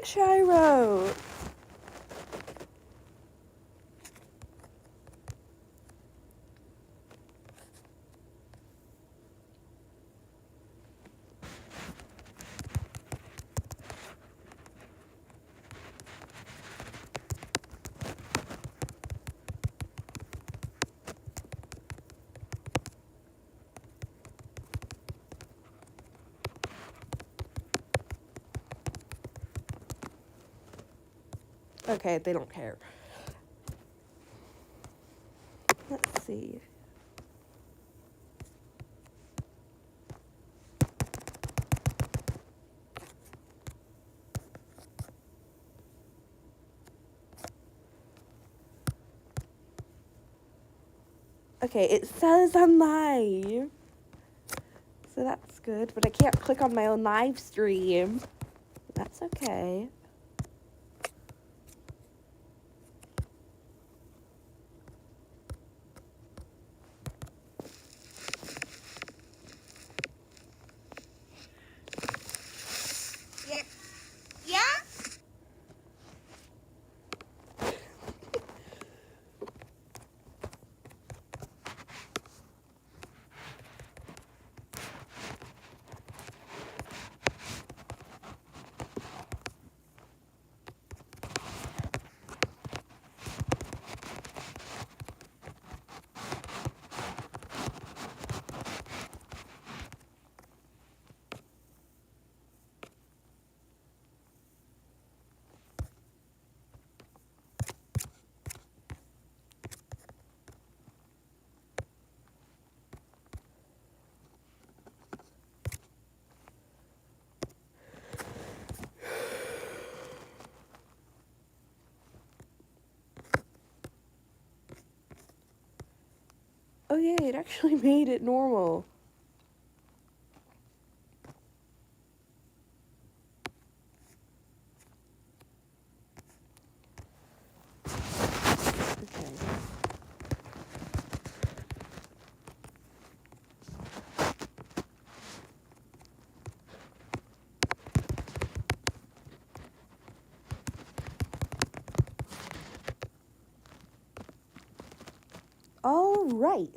it, Shiro? Okay, they don't care. Let's see. Okay, it says I'm live. So that's good, but I can't click on my own live stream. That's okay. Yeah? Oh yay, it actually made it normal. Okay. All right.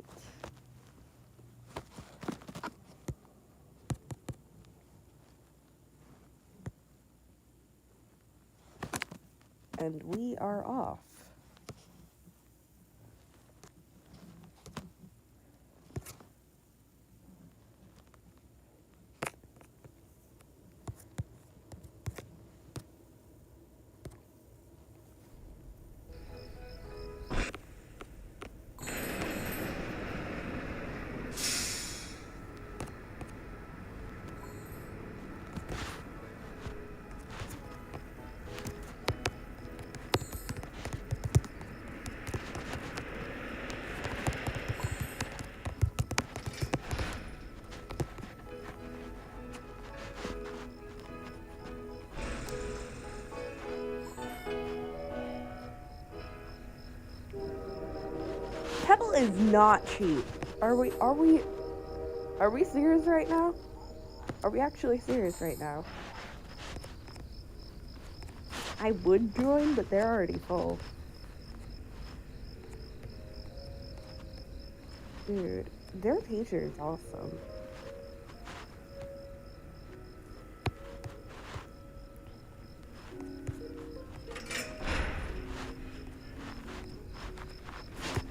And we are off. Pebble is not cheap. Are we serious right now? Are we actually serious right now? I would join, but they're already full. Dude, their teacher is awesome.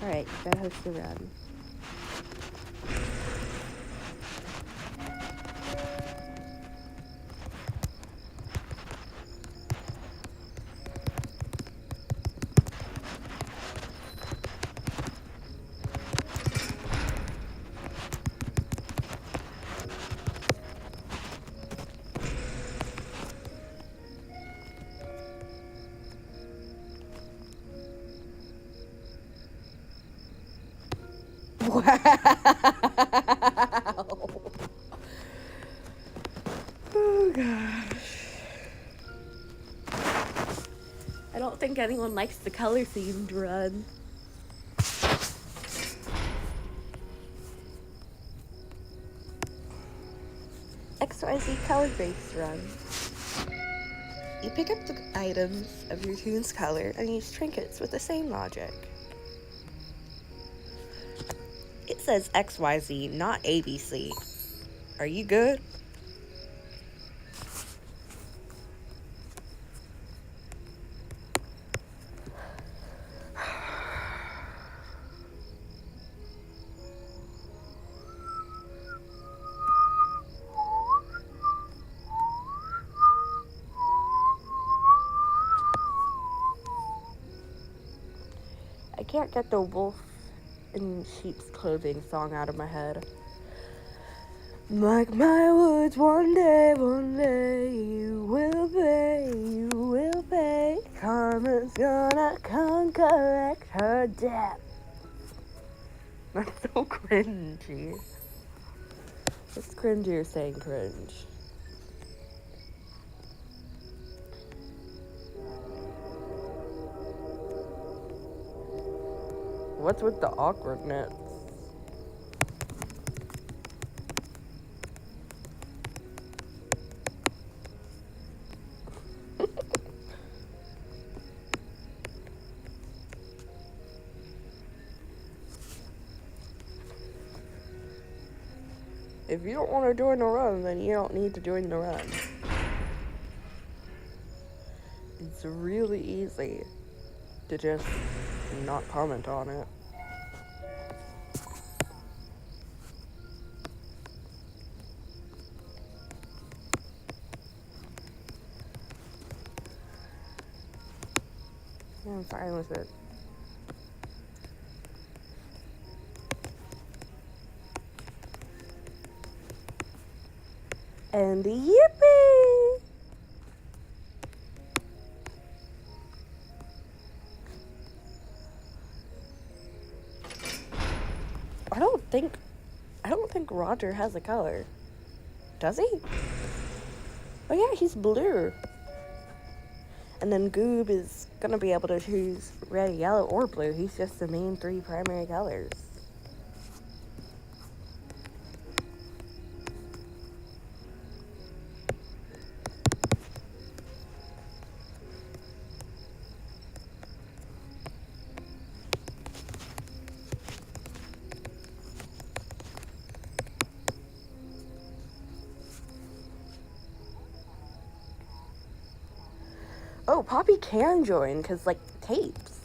Alright, that has to run. Wow. Oh gosh. I don't think anyone likes the color themed run. XYZ color based run. You pick up the items of your toon's color and use trinkets with the same logic. It says XYZ, not ABC. Are you good? I can't get the wolf in sheep's clothing song out of my head. Mark my words, one day you will pay. Karma's gonna come collect her debt. That's so cringy. It's cringier saying cringe. What's with the awkwardness? If you don't want to join the run, then you don't need to join the run. It's really easy to just not comment on it. Yeah, I'm fine with it. And yippee! I don't think Roger has a color. Does he? Oh yeah, he's blue. And then Goob is gonna be able to choose red, yellow, or blue. He's just the main 3 primary colors. Oh, Poppy can join, because, like, tapes.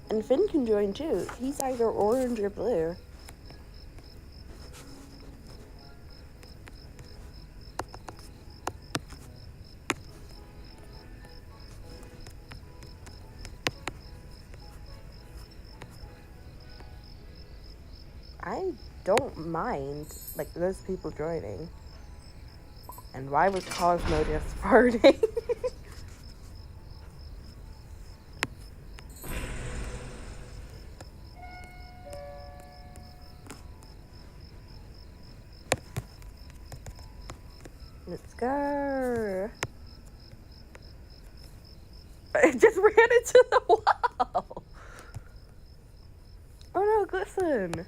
And Finn can join, too. He's either orange or blue. I don't mind, like, those people joining. And why was Cosmo just farting? Let's go. I just ran into the wall. Oh no, glisten.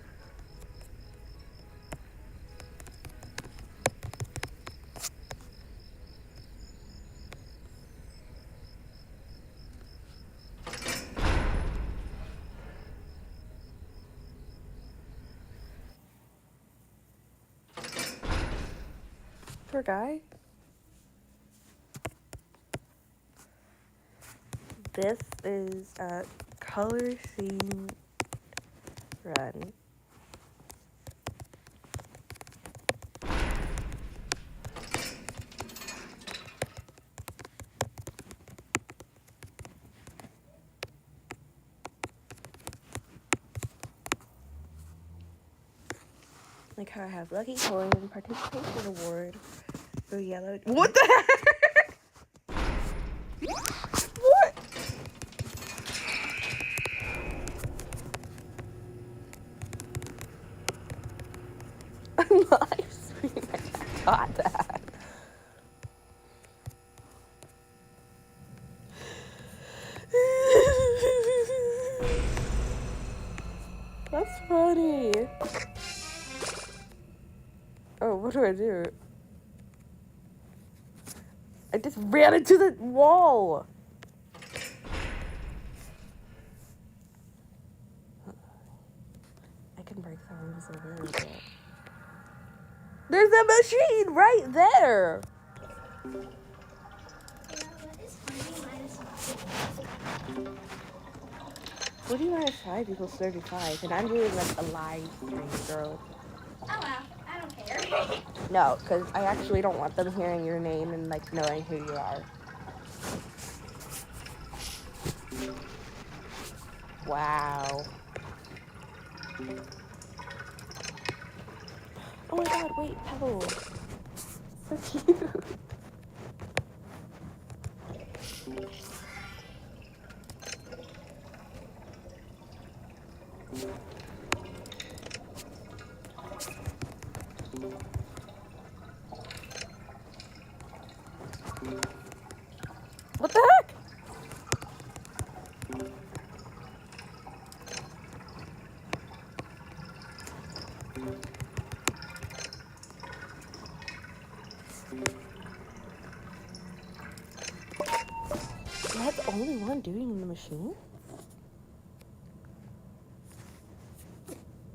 Poor guy. This is a color theme run. Like how I have Lucky Coin, Participation Award, for yellow. What the heck? What? I'm live streaming. I got that. That's funny. Oh, what do I do? I just ran into the wall. I can break the windows a little bit. There's a machine right there. What do you minus 5 equals 35? And I'm doing like a live stream, girl. Oh well, I don't care. No, because I actually don't want them hearing your name and like knowing who you are. Wow. Oh my god, wait, Pebble. So cute. What the heck? That's the only one doing the machine?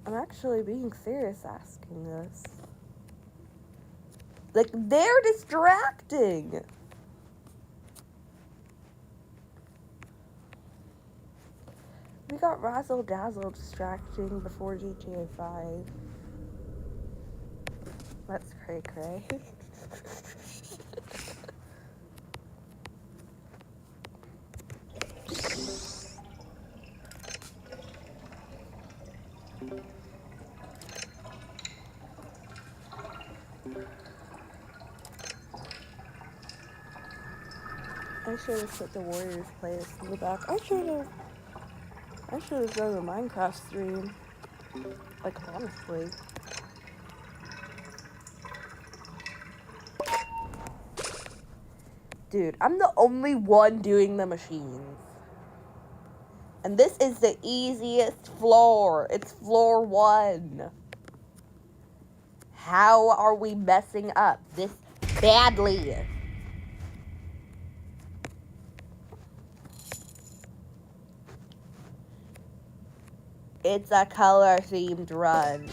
I'm actually being serious asking this. Like, they're distracting. We got Razzle Dazzle distracting before GTA 5. That's cray cray. I should have put the Warriors playlist in the back. I should have done a Minecraft stream. Like, honestly. Dude, I'm the only one doing the machines. And this is the easiest floor. It's floor 1. How are we messing up this badly? It's a color-themed run.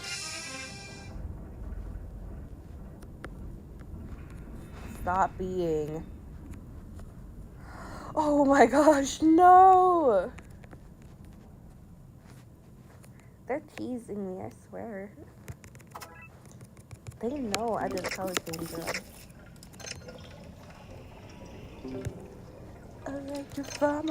Stop being. Oh my gosh, no! They're teasing me, I swear. They know I did a color-themed run. Electrify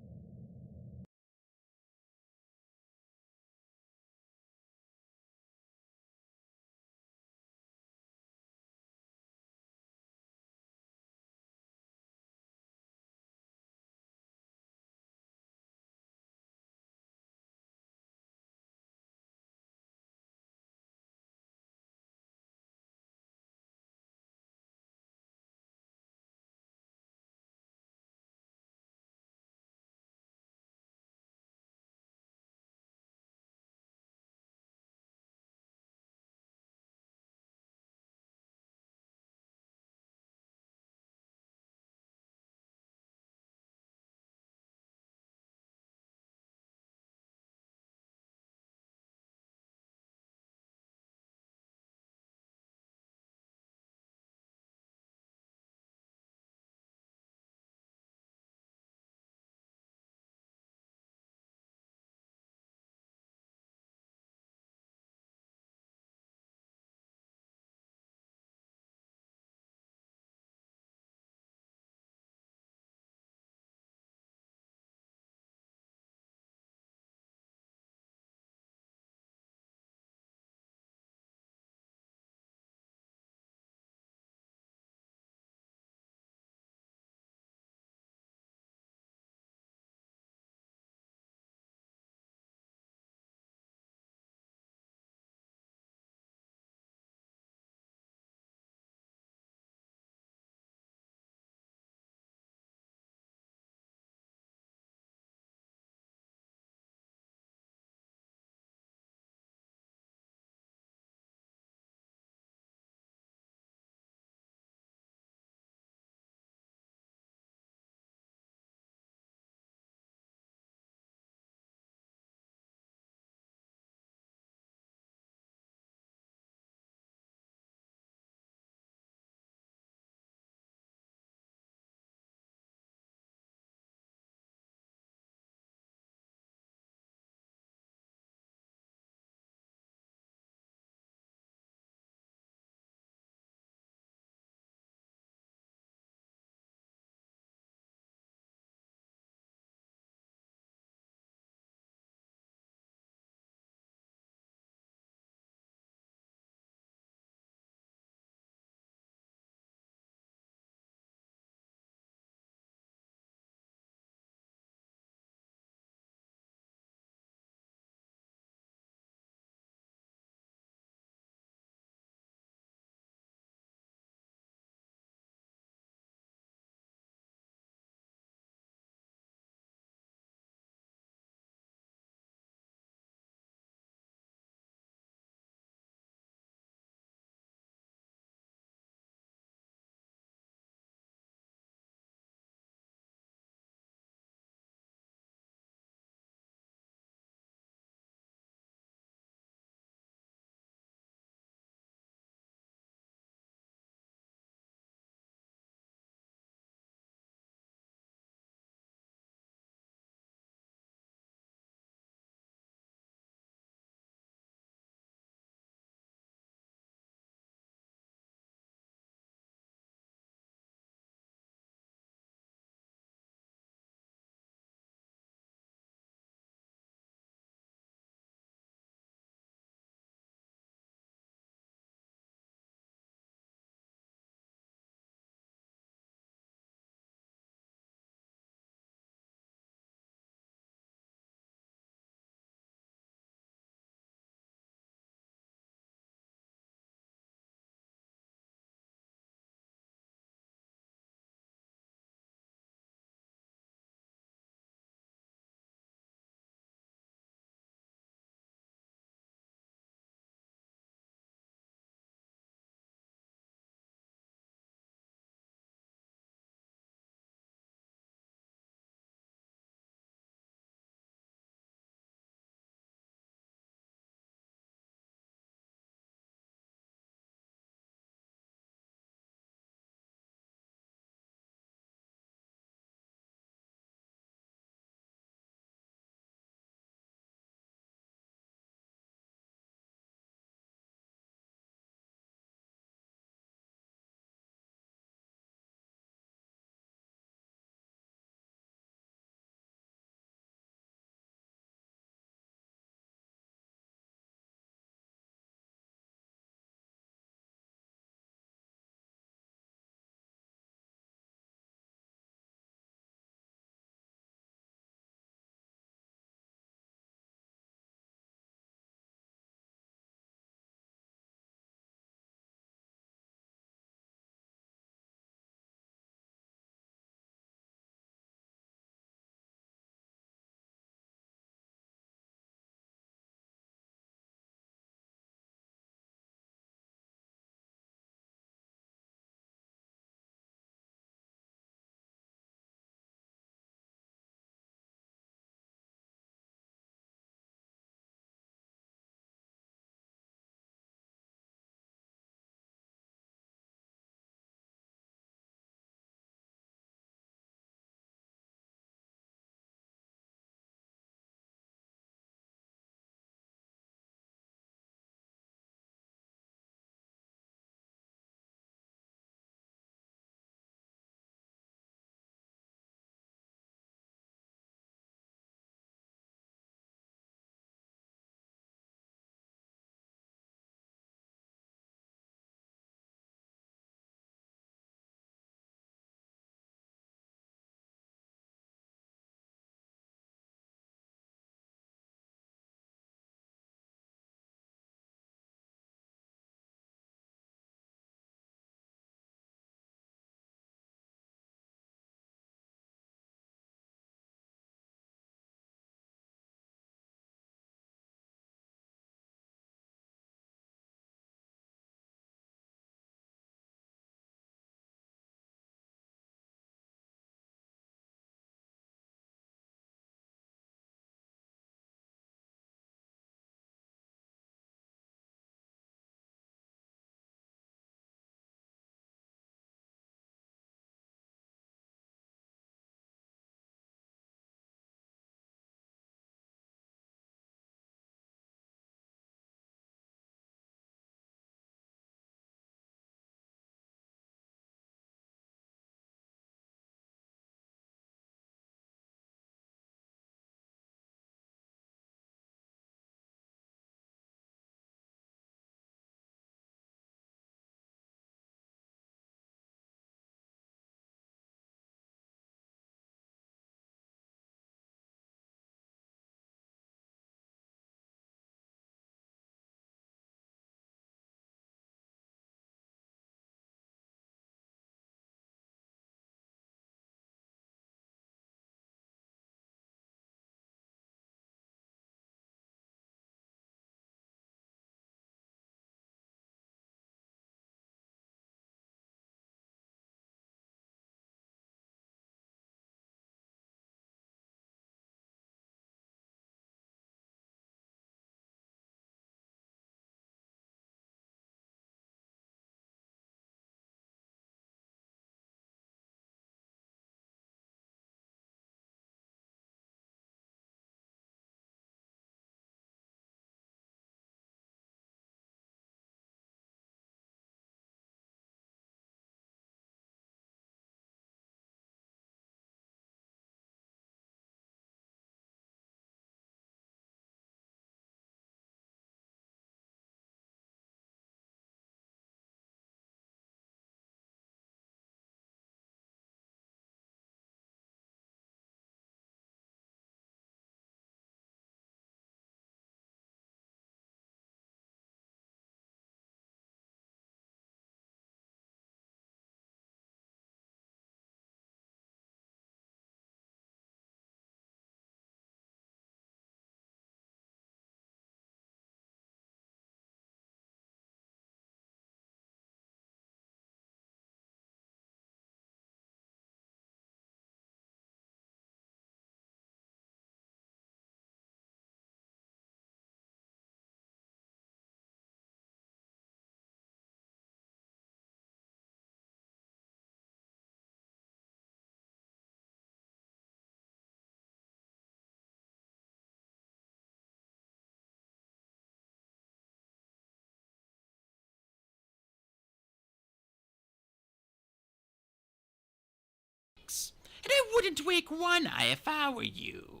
thanks. And I wouldn't wake One Eye if I were you.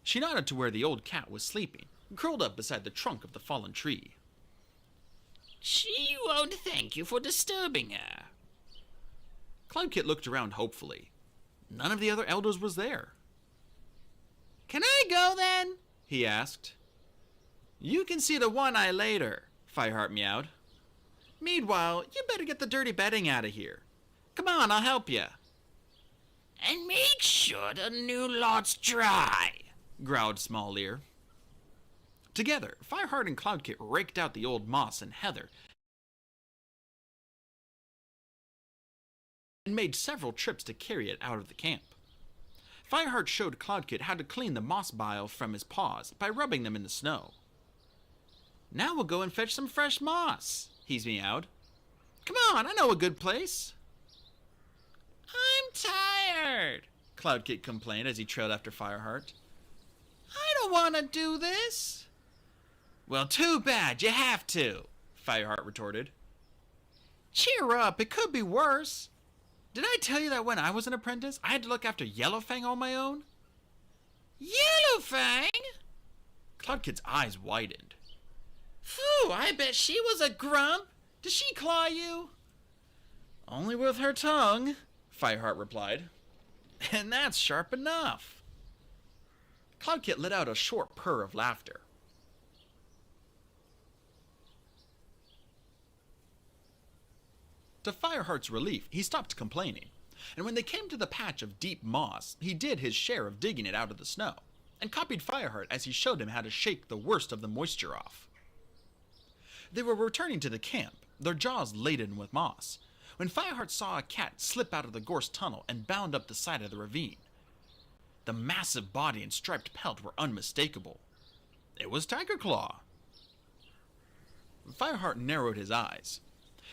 She nodded to where the old cat was sleeping, curled up beside the trunk of the fallen tree. She won't thank you for disturbing her. Cloudkit looked around hopefully. None of the other elders was there. Can I go then? He asked. You can see the One Eye later, Fireheart meowed. Meanwhile, you better get the dirty bedding out of here. Come on, I'll help you. And make sure the new lot's dry, growled Small Ear. Together, Fireheart and Cloudkit raked out the old moss and heather and made several trips to carry it out of the camp. Fireheart showed Cloudkit how to clean the moss bile from his paws by rubbing them in the snow. Now we'll go and fetch some fresh moss, he meowed. Come on, I know a good place. I'm tired, Cloudkit complained as he trailed after Fireheart. I don't want to do this. Well, too bad, you have to, Fireheart retorted. Cheer up, it could be worse. Did I tell you that when I was an apprentice, I had to look after Yellowfang on my own? Yellowfang? Cloudkit's eyes widened. Phew, I bet she was a grump. Did she claw you? Only with her tongue, Fireheart replied. And that's sharp enough. Cloudkit let out a short purr of laughter. To Fireheart's relief, he stopped complaining, and when they came to the patch of deep moss, he did his share of digging it out of the snow, and copied Fireheart as he showed him how to shake the worst of the moisture off. They were returning to the camp, their jaws laden with moss, when Fireheart saw a cat slip out of the gorse tunnel and bound up the side of the ravine. The massive body and striped pelt were unmistakable. It was Tiger Claw. Fireheart narrowed his eyes.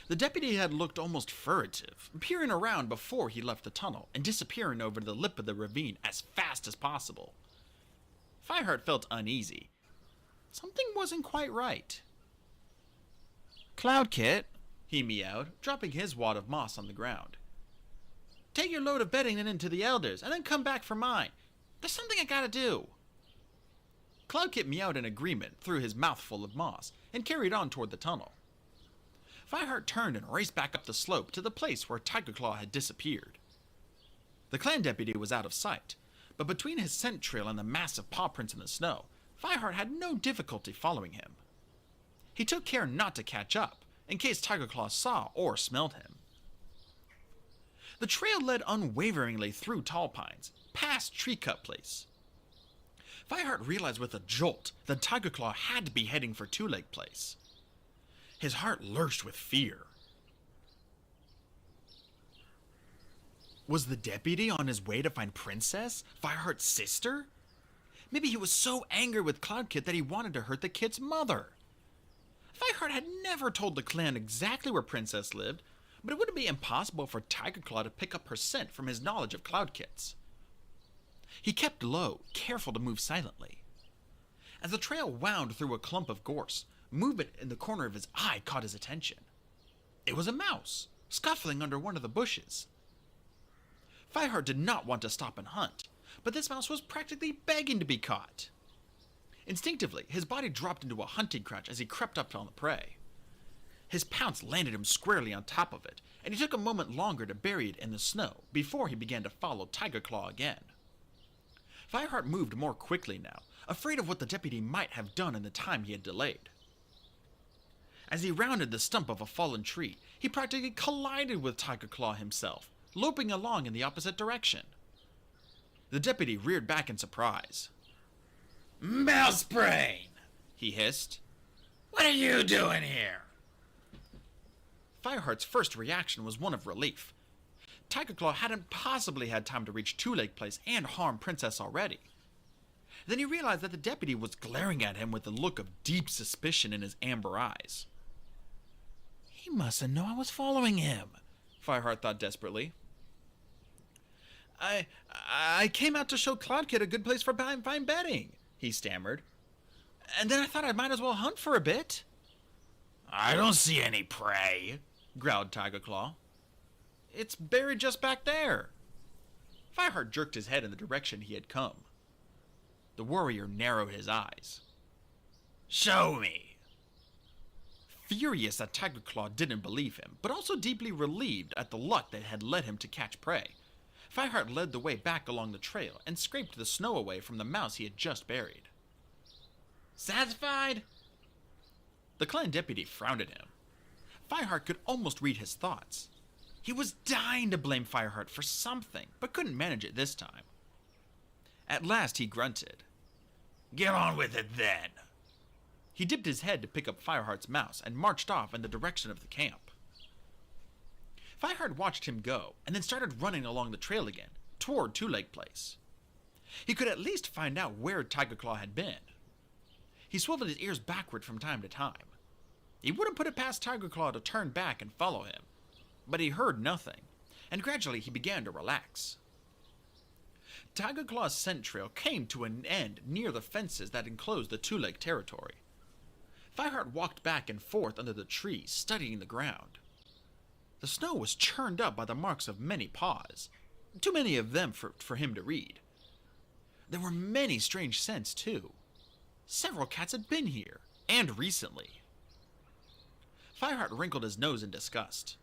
The deputy had looked almost furtive, peering around before he left the tunnel and disappearing over the lip of the ravine as fast as possible. Fireheart felt uneasy. Something wasn't quite right. Cloudkit, he meowed, dropping his wad of moss on the ground. Take your load of bedding into the elders, and then come back for mine. There's something I gotta do. Cloudkit meowed in agreement through his mouthful of moss and carried on toward the tunnel. Fireheart turned and raced back up the slope to the place where Tiger Claw had disappeared. The clan deputy was out of sight, but between his scent trail and the massive paw prints in the snow, Fireheart had no difficulty following him. He took care not to catch up, in case Tiger Claw saw or smelled him. The trail led unwaveringly through tall pines, past Tree Cut Place. Fireheart realized with a jolt that Tiger Claw had to be heading for Two Leg Place. His heart lurched with fear. Was the deputy on his way to find Princess, Fireheart's sister? Maybe he was so angry with Cloudkit that he wanted to hurt the kid's mother. Fireheart had never told the clan exactly where Princess lived, but it wouldn't be impossible for Tiger Claw to pick up her scent from his knowledge of Cloudkit's. He kept low, careful to move silently. As the trail wound through a clump of gorse, movement in the corner of his eye caught his attention. It was a mouse, scuffling under one of the bushes. Fireheart did not want to stop and hunt, but this mouse was practically begging to be caught. Instinctively, his body dropped into a hunting crouch as he crept up on the prey. His pounce landed him squarely on top of it, and he took a moment longer to bury it in the snow before he began to follow Tiger Claw again. Fireheart moved more quickly now, afraid of what the deputy might have done in the time he had delayed. As he rounded the stump of a fallen tree, he practically collided with Tiger Claw himself, loping along in the opposite direction. The deputy reared back in surprise. Mousebrain, he hissed. What are you doing here? Fireheart's first reaction was one of relief. Tiger Claw hadn't possibly had time to reach Two Leg Place and harm Princess already. Then he realized that the deputy was glaring at him with a look of deep suspicion in his amber eyes. He mustn't know I was following him, Fireheart thought desperately. I came out to show Cloudkit a good place for fine bedding, he stammered. And then I thought I might as well hunt for a bit. I don't see any prey, growled Tiger Claw. It's buried just back there. Fireheart jerked his head in the direction he had come. The warrior narrowed his eyes. "Show me!" Furious that Tiger Claw didn't believe him, but also deeply relieved at the luck that had led him to catch prey, Fireheart led the way back along the trail and scraped the snow away from the mouse he had just buried. "Satisfied?" The clan deputy frowned at him. Fireheart could almost read his thoughts. He was dying to blame Fireheart for something, but couldn't manage it this time. At last he grunted. "Get on with it then." He dipped his head to pick up Fireheart's mouse and marched off in the direction of the camp. Fireheart watched him go, and then started running along the trail again, toward Two Leg Place. He could at least find out where Tiger Claw had been. He swiveled his ears backward from time to time. He wouldn't put it past Tiger Claw to turn back and follow him, but he heard nothing, and gradually he began to relax. Tiger Claw's scent trail came to an end near the fences that enclosed the Two Leg territory. Fireheart walked back and forth under the trees, studying the ground. The snow was churned up by the marks of many paws, too many of them for him to read. There were many strange scents, too. Several cats had been here, and recently. Fireheart wrinkled his nose in disgust.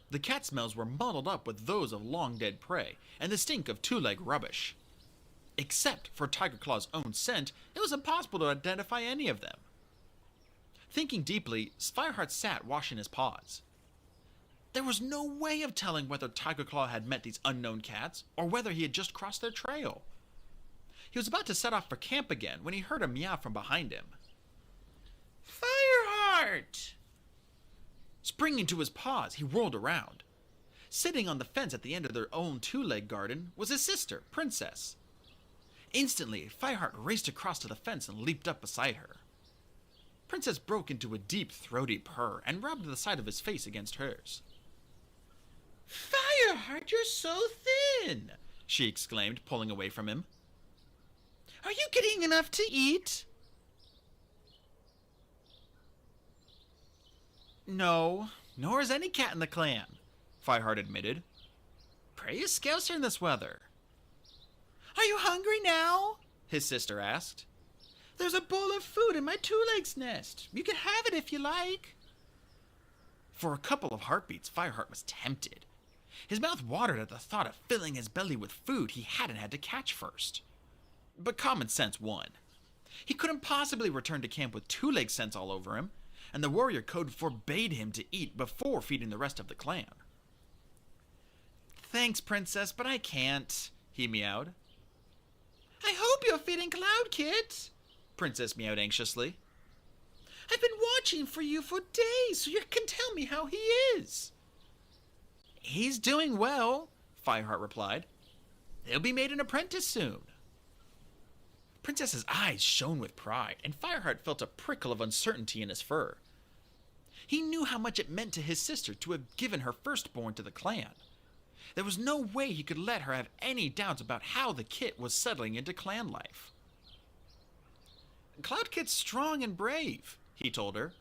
The cat smells were muddled up with those of long-dead prey and the stink of two-leg rubbish. Except for Tiger Claw's own scent, it was impossible to identify any of them. Thinking deeply, Fireheart sat washing his paws. There was no way of telling whether Tiger Claw had met these unknown cats, or whether he had just crossed their trail. He was about to set off for camp again when he heard a meow from behind him. "Fireheart!" Springing to his paws, he whirled around. Sitting on the fence at the end of their own two-leg garden was his sister, Princess. Instantly, Fireheart raced across to the fence and leaped up beside her. Princess broke into a deep, throaty purr and rubbed the side of his face against hers. "Fireheart, you're so thin!" she exclaimed, pulling away from him. "Are you getting enough to eat?" "No, nor is any cat in the clan," Fireheart admitted. "Prey is scarcer in this weather." "Are you hungry now?" his sister asked. "There's a bowl of food in my two-legs nest. You can have it if you like." For a couple of heartbeats, Fireheart was tempted. His mouth watered at the thought of filling his belly with food he hadn't had to catch first. But common sense won. He couldn't possibly return to camp with two-leg scents all over him, and the warrior code forbade him to eat before feeding the rest of the clan. "Thanks, Princess, but I can't," he meowed. "I hope you're feeding Cloud Kit," Princess meowed anxiously. "I've been watching for you for days, so you can tell me how he is." "He's doing well," Fireheart replied. "He'll be made an apprentice soon." Princess's eyes shone with pride, and Fireheart felt a prickle of uncertainty in his fur. He knew how much it meant to his sister to have given her firstborn to the clan. There was no way he could let her have any doubts about how the kit was settling into clan life. "Cloud Kit's strong and brave," he told her.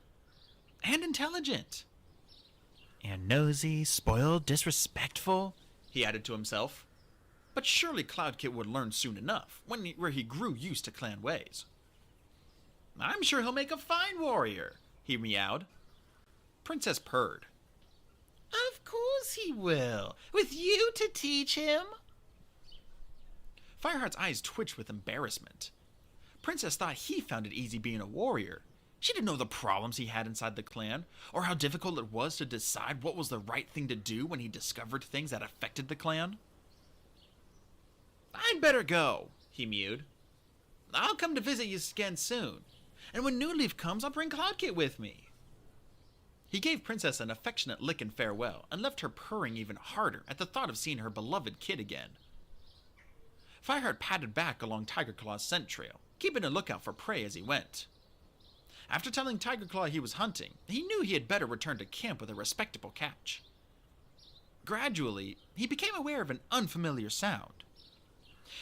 "And intelligent." "And nosy, spoiled, disrespectful," he added to himself. But surely Cloud Kit would learn soon enough, where he grew used to clan ways. "I'm sure he'll make a fine warrior," he meowed. Princess purred. "Of course he will, with you to teach him." Fireheart's eyes twitched with embarrassment. Princess thought he found it easy being a warrior. She didn't know the problems he had inside the clan, or how difficult it was to decide what was the right thing to do when he discovered things that affected the clan. "I'd better go," he mewed. "I'll come to visit you again soon, and when New Leaf comes, I'll bring Cloud Kit with me." He gave Princess an affectionate lick in farewell, and left her purring even harder at the thought of seeing her beloved kid again. Fireheart padded back along Tiger Claw's scent trail, keeping a lookout for prey as he went. After telling Tiger Claw he was hunting, he knew he had better return to camp with a respectable catch. Gradually, he became aware of an unfamiliar sound.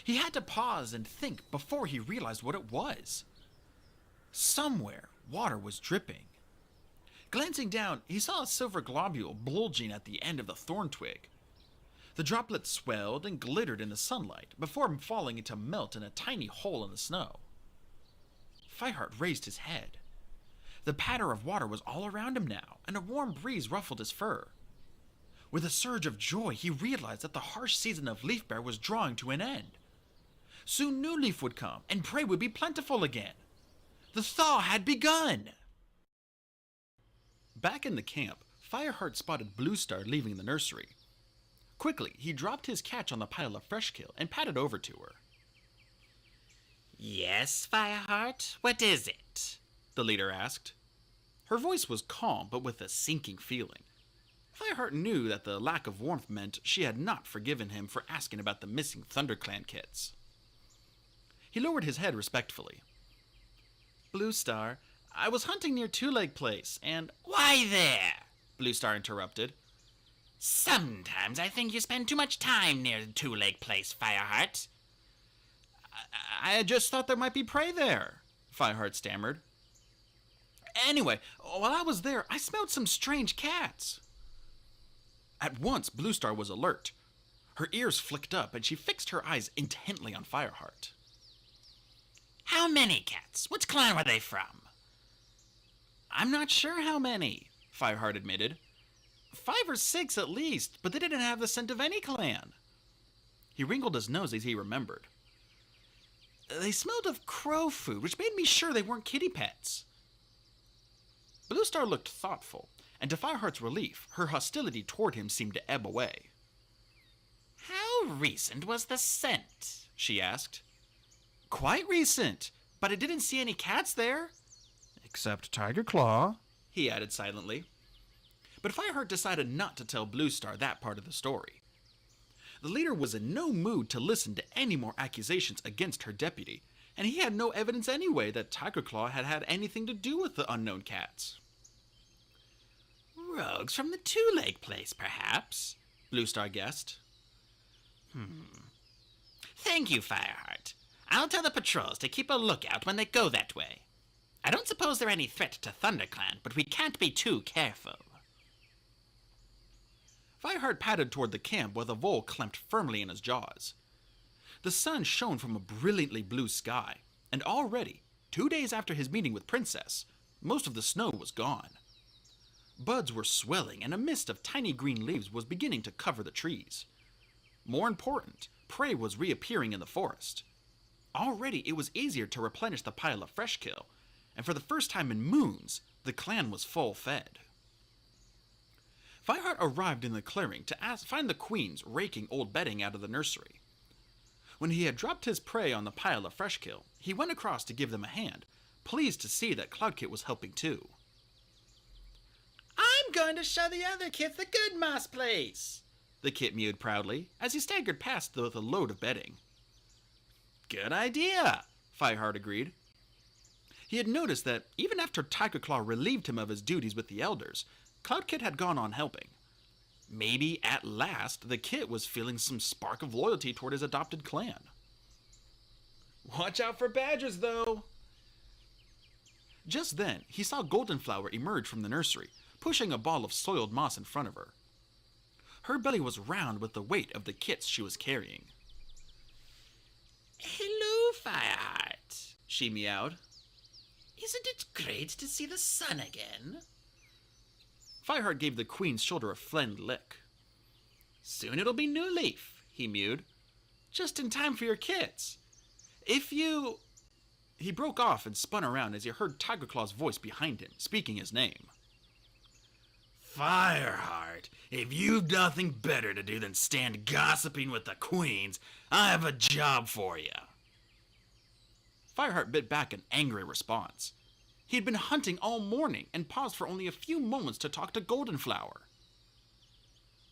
He had to pause and think before he realized what it was. Somewhere, water was dripping. Glancing down, he saw a silver globule bulging at the end of the thorn twig. The droplets swelled and glittered in the sunlight before falling into melt in a tiny hole in the snow. Fireheart raised his head. The patter of water was all around him now, and a warm breeze ruffled his fur. With a surge of joy, he realized that the harsh season of Leaf Bear was drawing to an end. Soon new leaf would come, and prey would be plentiful again. The thaw had begun! Back in the camp, Fireheart spotted Bluestar leaving the nursery. Quickly, he dropped his catch on the pile of fresh kill and padded over to her. Yes, Fireheart, what is it? The leader asked. Her voice was calm, but with a sinking feeling. Fireheart knew that the lack of warmth meant she had not forgiven him for asking about the missing ThunderClan kits. He lowered his head respectfully. Bluestar, I was hunting near Two Leg Place, and... Why there? Bluestar interrupted. Sometimes I think you spend too much time near the Two Leg Place, Fireheart. I just thought there might be prey there, Fireheart stammered. Anyway, while I was there, I smelled some strange cats. At once, Bluestar was alert. Her ears flicked up, and she fixed her eyes intently on Fireheart. How many cats? Which clan were they from? I'm not sure how many, Fireheart admitted. 5 or 6 at least, but they didn't have the scent of any clan. He wrinkled his nose as he remembered. They smelled of crow food, which made me sure they weren't kitty pets. Bluestar looked thoughtful, and to Fireheart's relief, her hostility toward him seemed to ebb away. How recent was the scent? She asked. Quite recent, but I didn't see any cats there. Except Tiger Claw, he added silently. But Fireheart decided not to tell Bluestar that part of the story. The leader was in no mood to listen to any more accusations against her deputy, and he had no evidence anyway that Tiger Claw had had anything to do with the unknown cats. Rogues from the Two Leg Place, perhaps? Bluestar guessed. Thank you, Fireheart. I'll tell the patrols to keep a lookout when they go that way. I don't suppose they're any threat to ThunderClan, but we can't be too careful. Fireheart padded toward the camp with a vole clamped firmly in his jaws. The sun shone from a brilliantly blue sky, and already, 2 days after his meeting with Princess, most of the snow was gone. Buds were swelling, and a mist of tiny green leaves was beginning to cover the trees. More important, prey was reappearing in the forest. Already it was easier to replenish the pile of fresh kill, and for the first time in moons, the clan was full fed. Fireheart arrived in the clearing to find the queens raking old bedding out of the nursery. When he had dropped his prey on the pile of fresh kill, he went across to give them a hand, pleased to see that Cloudkit was helping too. I'm going to show the other kid the good moss place, the kit mewed proudly as he staggered past with a load of bedding. Good idea, Fireheart agreed. He had noticed that even after Tiger Claw relieved him of his duties with the elders, Cloudkit had gone on helping. Maybe, at last, the kit was feeling some spark of loyalty toward his adopted clan. Watch out for badgers, though! Just then, he saw Goldenflower emerge from the nursery, pushing a ball of soiled moss in front of her. Her belly was round with the weight of the kits she was carrying. Hello, Fireheart, she meowed. Isn't it great to see the sun again? Fireheart gave the queen's shoulder a friendly lick. Soon it'll be New Leaf, he mewed. Just in time for your kits. If you... He broke off and spun around as he heard Tiger Claw's voice behind him, speaking his name. Fireheart, if you've nothing better to do than stand gossiping with the queens, I have a job for you. Fireheart bit back an angry response. He had been hunting all morning and paused for only a few moments to talk to Goldenflower.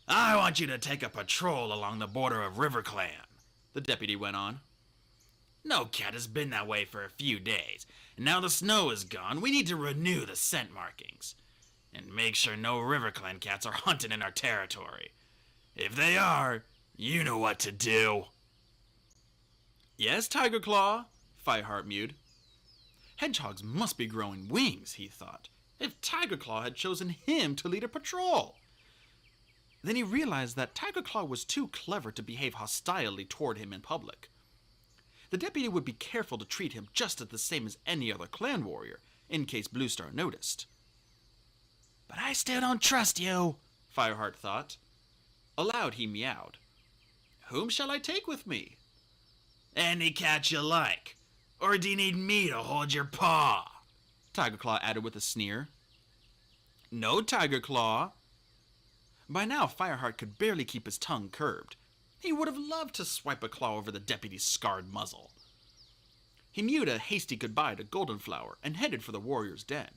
I want you to take a patrol along the border of RiverClan, the deputy went on. No cat has been that way for a few days, and now the snow is gone, we need to renew the scent markings. And make sure no RiverClan cats are hunting in our territory. If they are, you know what to do. Yes, Tiger Claw, Fireheart mewed. Hedgehogs must be growing wings, he thought, if Tiger Claw had chosen him to lead a patrol. Then he realized that Tiger Claw was too clever to behave hostilely toward him in public. The deputy would be careful to treat him just the same as any other clan warrior, in case Blue Star noticed. But I still don't trust you, Fireheart thought. Aloud he meowed. Whom shall I take with me? Any cat you like. Or do you need me to hold your paw? Tiger Claw added with a sneer. No, Tiger Claw. By now, Fireheart could barely keep his tongue curbed. He would have loved to swipe a claw over the deputy's scarred muzzle. He mewed a hasty goodbye to Goldenflower and headed for the warrior's den.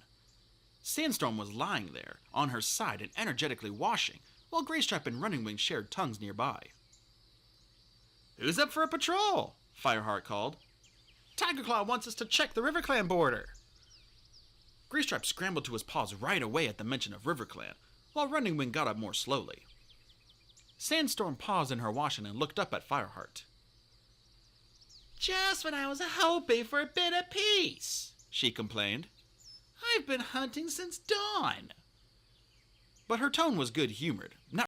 Sandstorm was lying there, on her side and energetically washing, while Graystripe and Running Wing shared tongues nearby. Who's up for a patrol? Fireheart called. Tiger Claw wants us to check the RiverClan border. Graystripe scrambled to his paws right away at the mention of RiverClan, while Running Wing got up more slowly. Sandstorm paused in her washing and looked up at Fireheart. Just when I was hoping for a bit of peace, she complained. I've been hunting since dawn. But her tone was good-humored, not